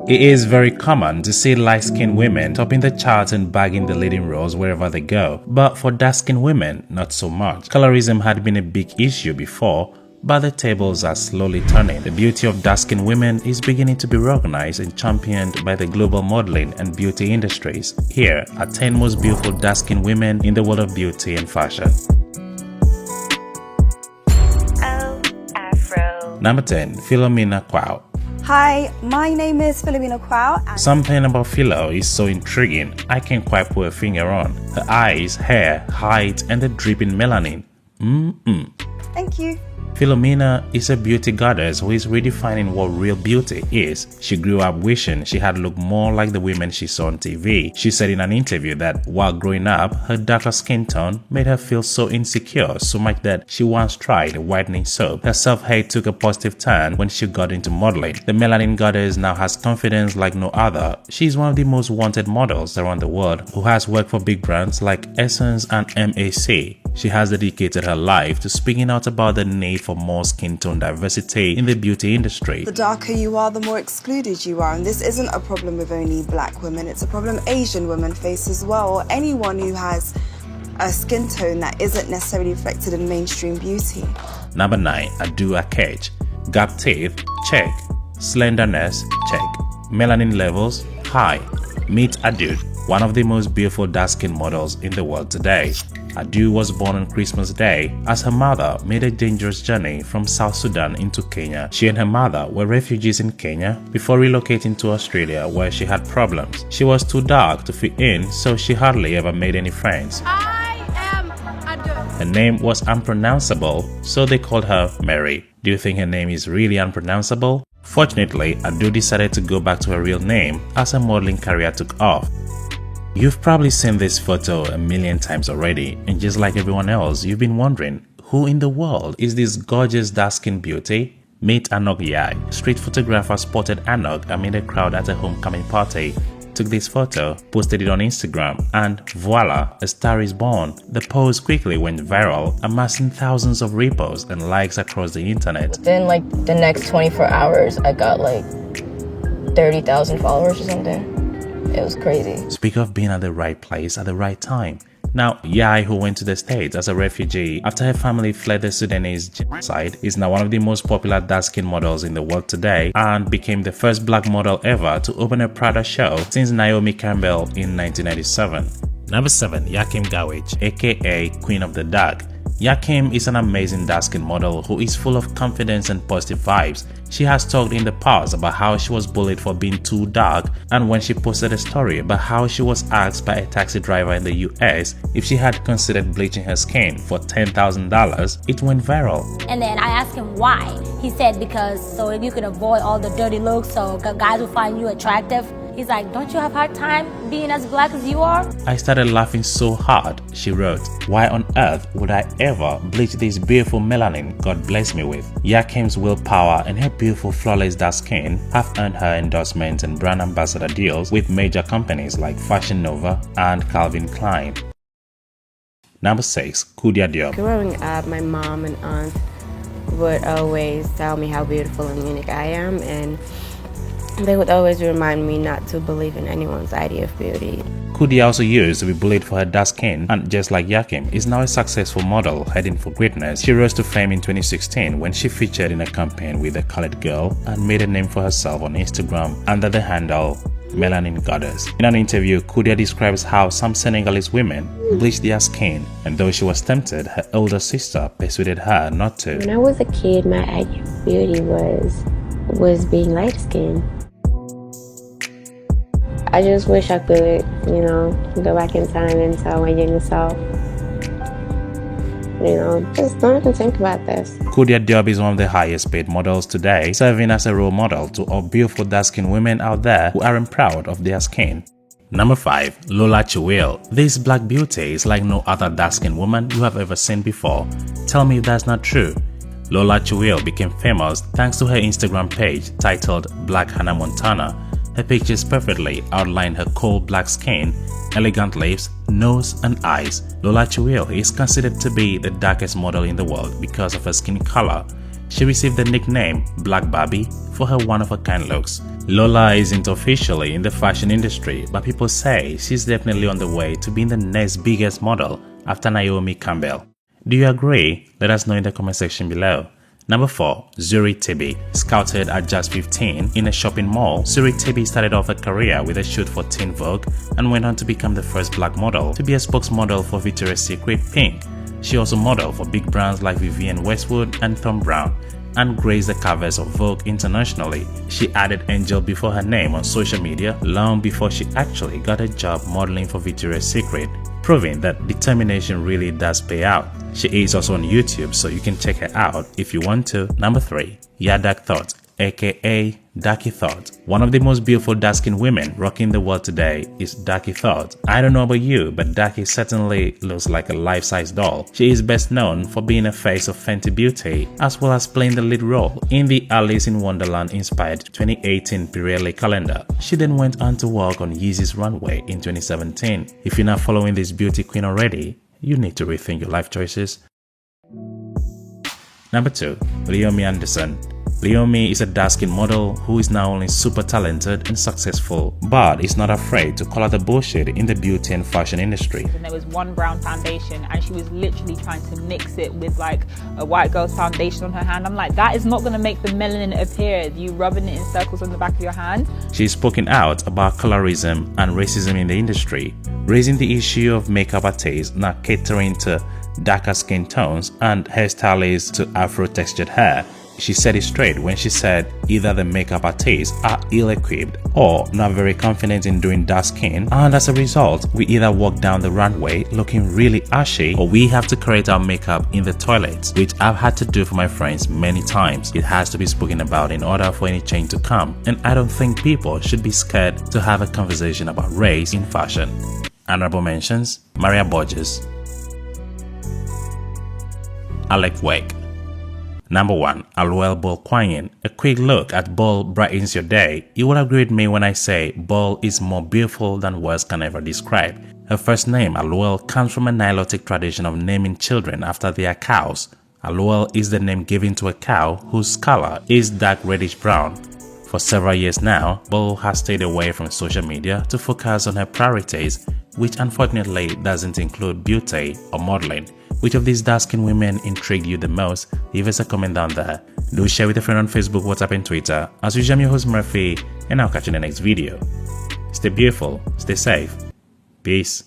It is very common to see light-skinned women topping the charts and bagging the leading roles wherever they go, but for dark-skinned women, not so much. Colorism had been a big issue before, but the tables are slowly turning. The beauty of dark-skinned women is beginning to be recognized and championed by the global modeling and beauty industries. Here are 10 most beautiful dark-skinned women in the world of beauty and fashion. Number 10. Philomena Kwao. Hi, my name is Philomena Kwao. Something about Philo is so intriguing, I can't quite put a finger on. Her eyes, hair, height, and the dripping melanin. Thank you. Philomena is a beauty goddess who is redefining what real beauty is. She grew up wishing she had looked more like the women she saw on TV. She said in an interview that while growing up, her darker skin tone made her feel so insecure, so much that she once tried a whitening soap. Her self-hate took a positive turn when she got into modeling. The melanin goddess now has confidence like no other. She is one of the most wanted models around the world who has worked for big brands like Essence and MAC. She has dedicated her life to speaking out about the need for more skin tone diversity in the beauty industry. The darker you are, the more excluded you are. And this isn't a problem with only black women. It's a problem Asian women face as well, or anyone who has a skin tone that isn't necessarily reflected in mainstream beauty. Number 9. Adu Akej. Gap teeth? Check. Slenderness? Check. Melanin levels? High. Meet Adu, one of the most beautiful dark-skinned models in the world today. Adu was born on Christmas Day as her mother made a dangerous journey from South Sudan into Kenya. She and her mother were refugees in Kenya before relocating to Australia, where she had problems. She was too dark to fit in, so she hardly ever made any friends. I am Adu. Her name was unpronounceable, so they called her Mary. Do you think her name is really unpronounceable? Fortunately, Adu decided to go back to her real name as her modeling career took off. You've probably seen this photo a million times already, and just like everyone else, you've been wondering, who in the world is this gorgeous dark-skinned beauty? Meet Anok Yai. Street photographer spotted Anok amid a crowd at a homecoming party, took this photo, posted it on Instagram, and voila, a star is born. The pose quickly went viral, amassing thousands of reposts and likes across the internet. Within like the next 24 hours, I got like 30,000 followers or something. It was crazy. Speak of being at the right place at the right time. Now, Yai, who went to the States as a refugee after her family fled the Sudanese genocide, is now one of the most popular dark-skinned models in the world today and became the first black model ever to open a Prada show since Naomi Campbell in 1997. Number 7. Yakim Gawich, aka Queen of the Dark. Yakim is an amazing dark-skinned model who is full of confidence and positive vibes. She has talked in the past about how she was bullied for being too dark, and when she posted a story about how she was asked by a taxi driver in the US if she had considered bleaching her skin for $10,000, it went viral. And then I asked him why. He said because so you can avoid all the dirty looks, so guys will find you attractive. He's like, don't you have a hard time being as black as you are? I started laughing so hard, she wrote. Why on earth would I ever bleach this beautiful melanin God bless me with? Yakim's willpower and her beautiful flawless dark skin have earned her endorsements and brand ambassador deals with major companies like Fashion Nova and Calvin Klein. Number 6. Koudia Diop. Growing up, my mom and aunt would always tell me how beautiful and unique I am, and they would always remind me not to believe in anyone's idea of beauty. Koudia also used to be bullied for her dark skin and, just like Yakim, is now a successful model heading for greatness. She rose to fame in 2016 when she featured in a campaign with a colored girl and made a name for herself on Instagram under the handle Melanin Goddess. In an interview, Koudia describes how some Senegalese women bleach their skin, and though she was tempted, her older sister persuaded her not to. When I was a kid, my idea of beauty was being light-skinned. I just wish I could, go back in time and tell my younger self, just don't even think about this. Koudia Diop is one of the highest paid models today, serving as a role model to all beautiful dark-skinned women out there who aren't proud of their skin. Number 5. Lola Chiwil. This black beauty is like no other dark-skinned woman you have ever seen before. Tell me if that's not true. Lola Chiwil became famous thanks to her Instagram page titled Black Hannah Montana. Her pictures perfectly outline her cold black skin, elegant lips, nose, and eyes. Lola Chiwil is considered to be the darkest model in the world because of her skin color. She received the nickname Black Barbie for her one-of-a-kind looks. Lola isn't officially in the fashion industry, but people say she's definitely on the way to being the next biggest model after Naomi Campbell. Do you agree? Let us know in the comment section below. Number 4. Zuri Tibi. Scouted at just 15 in a shopping mall, Zuri Tibi started off her career with a shoot for Teen Vogue and went on to become the first black model to be a spokesmodel for Victoria's Secret Pink. She also modeled for big brands like Vivienne Westwood and Thom Browne and graced the covers of Vogue internationally. She added Angel before her name on social media long before she actually got a job modeling for Victoria's Secret, proving that determination really does pay out. She is also on YouTube, so you can check her out if you want to. Number 3. Yadak Thought, aka Daki Thought. One of the most beautiful dark-skinned women rocking the world today is Daki Thought. I don't know about you, but Daki certainly looks like a life-size doll. She is best known for being a face of Fenty Beauty, as well as playing the lead role in the Alice in Wonderland-inspired 2018 Pirelli calendar. She then went on to work on Yeezy's runway in 2017. If you're not following this beauty queen already, you need to rethink your life choices. Number 2. Leomi Anderson. Leomi is a dark-skinned model who is not only super talented and successful, but is not afraid to call out the bullshit in the beauty and fashion industry. And there was one brown foundation and she was literally trying to mix it with like a white girl's foundation on her hand. I'm like, that is not going to make the melanin appear. You rubbing it in circles on the back of your hand. She's spoken out about colorism and racism in the industry, raising the issue of makeup artists not catering to darker skin tones and hairstylists to Afro-textured hair. She said it straight when she said either the makeup artists are ill-equipped or not very confident in doing dark skin, and as a result we either walk down the runway looking really ashy or we have to create our makeup in the toilets, which I've had to do for my friends many times. It has to be spoken about in order for any change to come, and I don't think people should be scared to have a conversation about race in fashion. Honorable mentions: Maria Borges, Alec Wake. Number 1. Aluel Bol Quanyin. A quick look at Bol brightens your day. You will agree with me when I say Bol is more beautiful than words can ever describe. Her first name, Aluel, comes from a Nilotic tradition of naming children after their cows. Aluel is the name given to a cow whose color is dark reddish brown. For several years now, Bol has stayed away from social media to focus on her priorities, which unfortunately doesn't include beauty or modeling. Which of these dark-skinned women intrigued you the most? Leave us a comment down there. Do share with a friend on Facebook, WhatsApp and Twitter. As usual, I'm your host Murphy, and I'll catch you in the next video. Stay beautiful, stay safe. Peace.